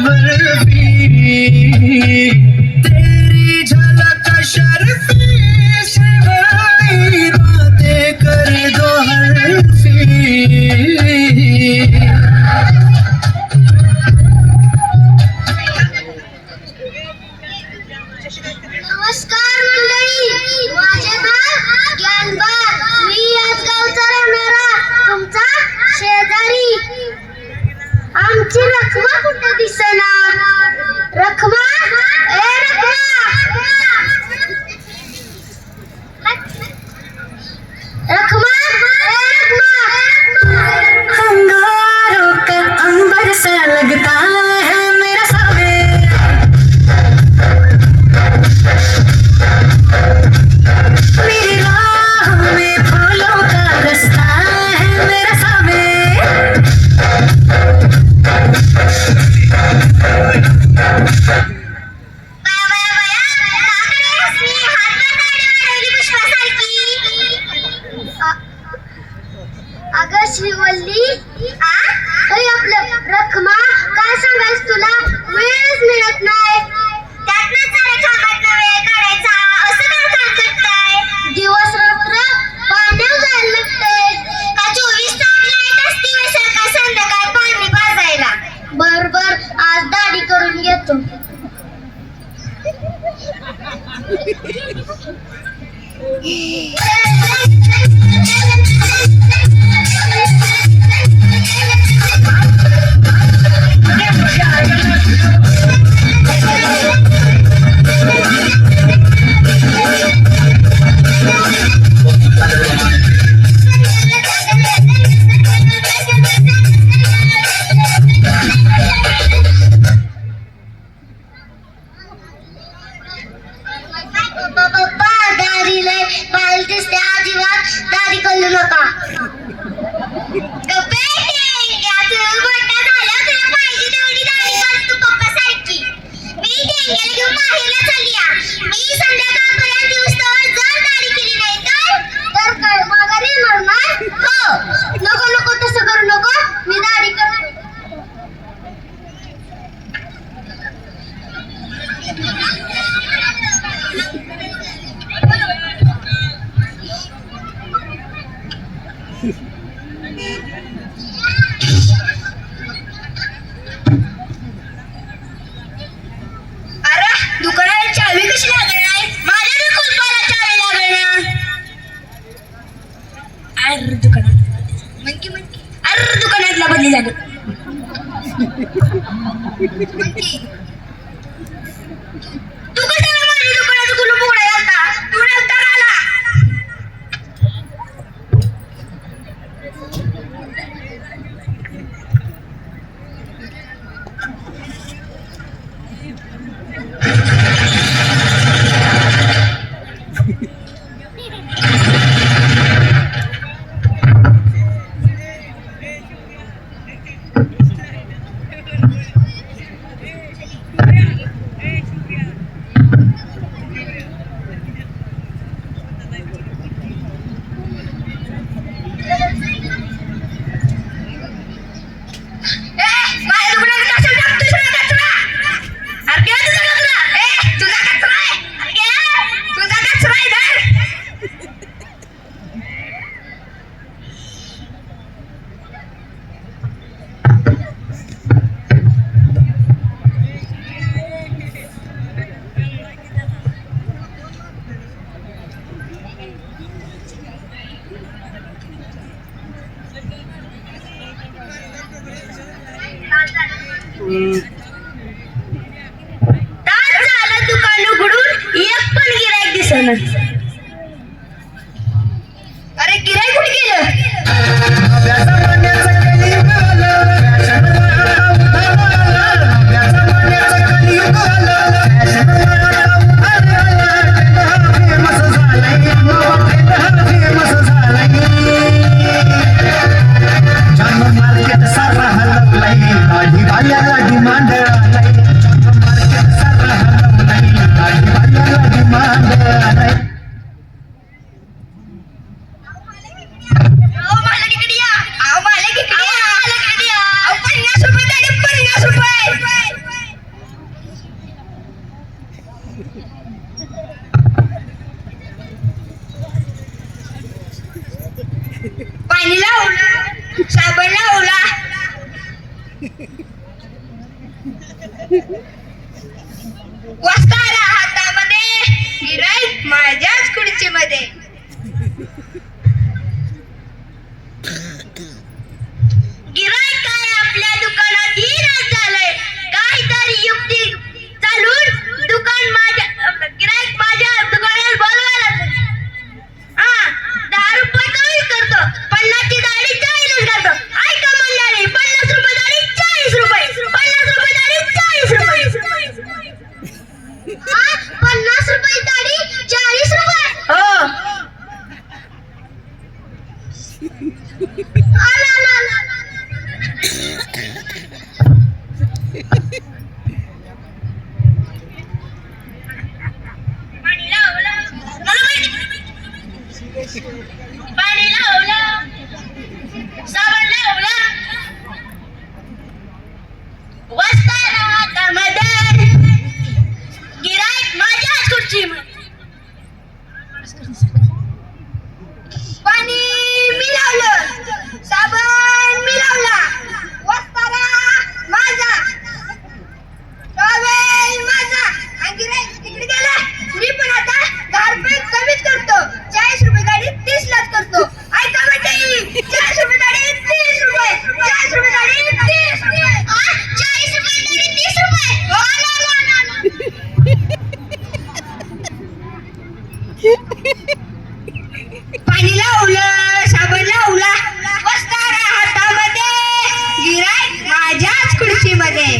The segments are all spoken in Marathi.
बर्फी तेरी झलक शर्फी शिवाई बातें कर दो हर्फी नमस्कार मंडळी, माझे नाव ज्ञानबाग. मी याच गावचा राहणारा तुमचा शेजारी. आमची रखमा कुठे दिसेना. रखमा, ए रखमा, रखमा, ए रखमा. अंगारों का अंबर सा लगता है मेरा सावे, मेरी राहों में फूलों का रास्ता है मेरा सावे. अगं श्रीवल्ली, अरे आपलं रखमा, काय सांगायच तुला, वेळच मिळत नाही. त्यातनं सारे कामातनं वेळ काढायचा, असं काय काम करताय? दिवस रात्र पाण्यावर जायला लागतंय. का 24 तास लाईट असती व्हय सकाळ संध्याकाळ पाणी पाजायला? बर बर, आज दाढी करून घेतो. पप्पा दाढी लय बाल दिसते, अजिबात दाढी करू नका. नको नको तसं करू नको, मी दाढी करते. अरे दुकानाला चावी कशी लागणार आहे? माझ्या बी कुलपाला चावी लागणार. अरे दुकानात म्हणकी अरे दुकानातला बदली झाली. तू कशाला माझ्या दुकानाचं कुलूप उघडायला आलता? तू नंतर आला. तास झालं दुकान उघडून, एक पण गिराईक दिसेना. अरे गिराईक कुठे गेलं? मार्केट सारा हलत नाही, भाजी भाज्याला डिमांड साबण लावला वस्तारा हातामध्ये गिऱ्हाईक माझ्याच खुर्चीमध्ये गिऱ्हाईक काय आपल्या दुकानात हिराच झालंय काहीतरी युक्ती चालून दुकान माझ्या गिऱ्हाईक माझ्या दुकानात बोलवायला हा 10 रुपये कमी करतो 50 ची दाढी 40 करतो ऐका मंडळी 50 रुपये दाढी 40 रुपये 50 रुपये दाढी 40 रुपये हा 50 रुपये दाढी 40 रुपये हो आला आला आला पाणी लावलं मला माहिती पाणी लावलं साबण लावला वस्तारा हातामध्ये गिऱ्हाईक माझ्याच खुर्चीमध्ये पाणी मी लावलं साबण मी लावला वस्तारा माझा टॉवेल माझा आणि गिऱ्हाईक तिकडे गेला मी पण आता 10 रुपये कमीच करतो 40 रुपये गाडी 30 लाच करतो ऐका मंडळी 40 रुपये गाडी 30 रुपये 40 रुपये गाडी 30 40 रुपये गाडी 30 रुपये आला आला आला पाणी लावलं साबण लावला वस्तारा हातामध्ये गिऱ्हाईक माझ्याच खुर्चीमध्ये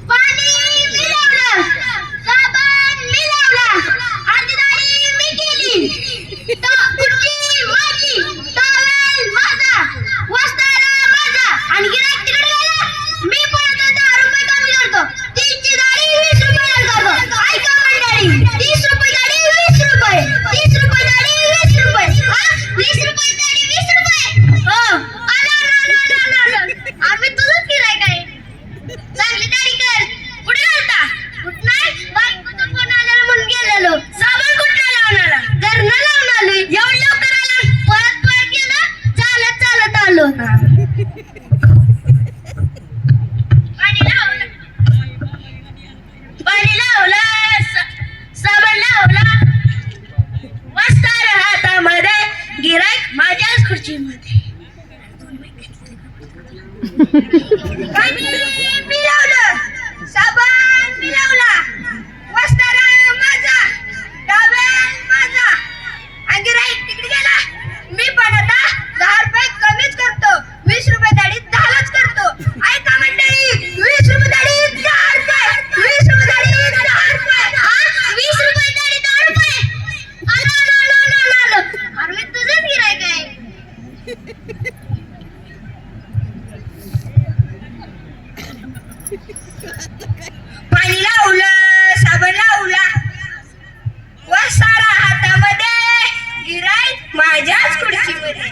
पाणी मी लावलं साबण मी लावला अर्धी दाढी मी केली खुर्ची माझी टॉवेल माझा वस्तारा माझा आणि गिऱ्हाईक तिकडे गेला मी पण आता 10 रुपये कमी करतो 30 ची दाढी 20 रुपये करतो ऐका मंडळी 30 रुपये दाढी 20 रुपये 30 रुपये दाढी 20 रुपये हा 20 रुपये दाढी 20 रुपये हो आला आला आला आला आम्ही तुझंच गिऱ्हाईक आहे चांगली दाढी कर कुठे घालता कुठ नाही बायकोचा फोन आलेला म्हणून गेलेलो साबण कुठला लावणारा घरनं लावून आलोय एवढं लवकर आला पळत पळत गेला चालत चालत आलो पाणी लावलं साबण लावला वस्तारा हातामध्ये गिऱ्हाईक माझ्याच खुर्चीमध्ये पाणी मी लावलं साबण मी लावला वस्तारा माझा टॉवेल माझा आणि गिऱ्हाईक तिकडे गेला मी पण आता 10 रुपये कमीच करतो 20 रुपये दाढी 10 लाच करतो ऐका मंडळी 20 रुपये दाढी 10 रुपये 20 रुपये दाढी 10 रुपये हा 20 रुपये दाढी 10 रुपये आला आला आला आला आला अरे मी तुझंच गिऱ्हाईक आहे पाणी लावलं साबण लावला वस्तारा हातामध्ये गिऱ्हाईक माझ्याच खुर्चीमध्ये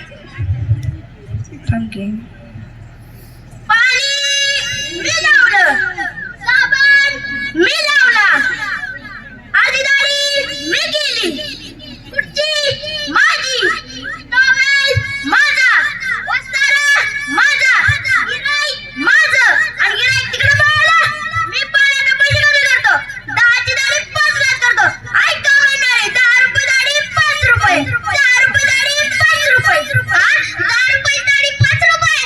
पाणी मी लावलं साबण मी लावला अर्धी दाढी मी केली खुर्ची माझी टॉवेल माझा वस्तारा माझा गिऱ्हाईक माझं आणि गिऱ्हाईक तिकडे पळाला मी पाण्याचा पैसे कमी करतो 10 ची दाढी 5 लाच करतो ऐका मंडळी 10 रुपये दाढी 5 रुपये 10 रुपये दाढी 5 रुपये हा 10 रुपये दाढी 5 रुपये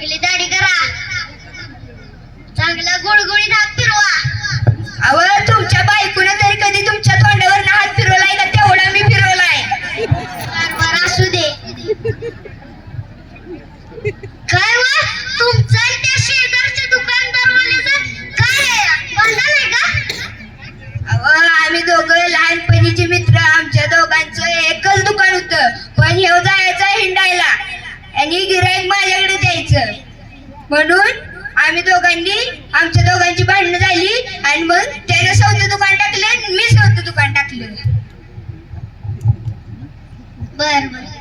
चांगली दाढी करा, चांगला गुळगुळीत हात फिरवा. अव तुमच्या बायकोने तरी कधी तुमच्या तोंडावर हात फिरवलाय का? तेवढा मी फिरवलाय. बरोबर असू दे. काय वा तुमचं आणि त्या शेजारच्या दुकानदारवाल्याचं काय आहे? भांडण आहे का? अव आम्ही दोघं लहानपणीचे मित्र. आमच्या दोघांचं एकच दुकान होतं, पण ह्यो जायचा हिंडायला आणि गिऱ्हाईक माझ्याकडे द्यायचं. म्हणून आमच्या दोघांची भांडणं झाली आणि मग त्यानं स्वतः दुकान टाकलं आणि मी स्वतः दुकान टाकलं. बर बर.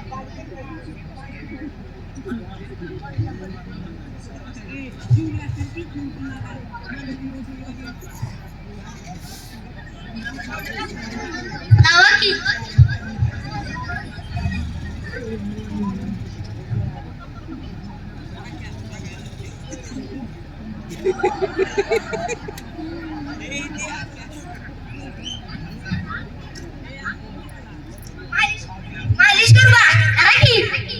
लावा की. मालिश करू का? करा की.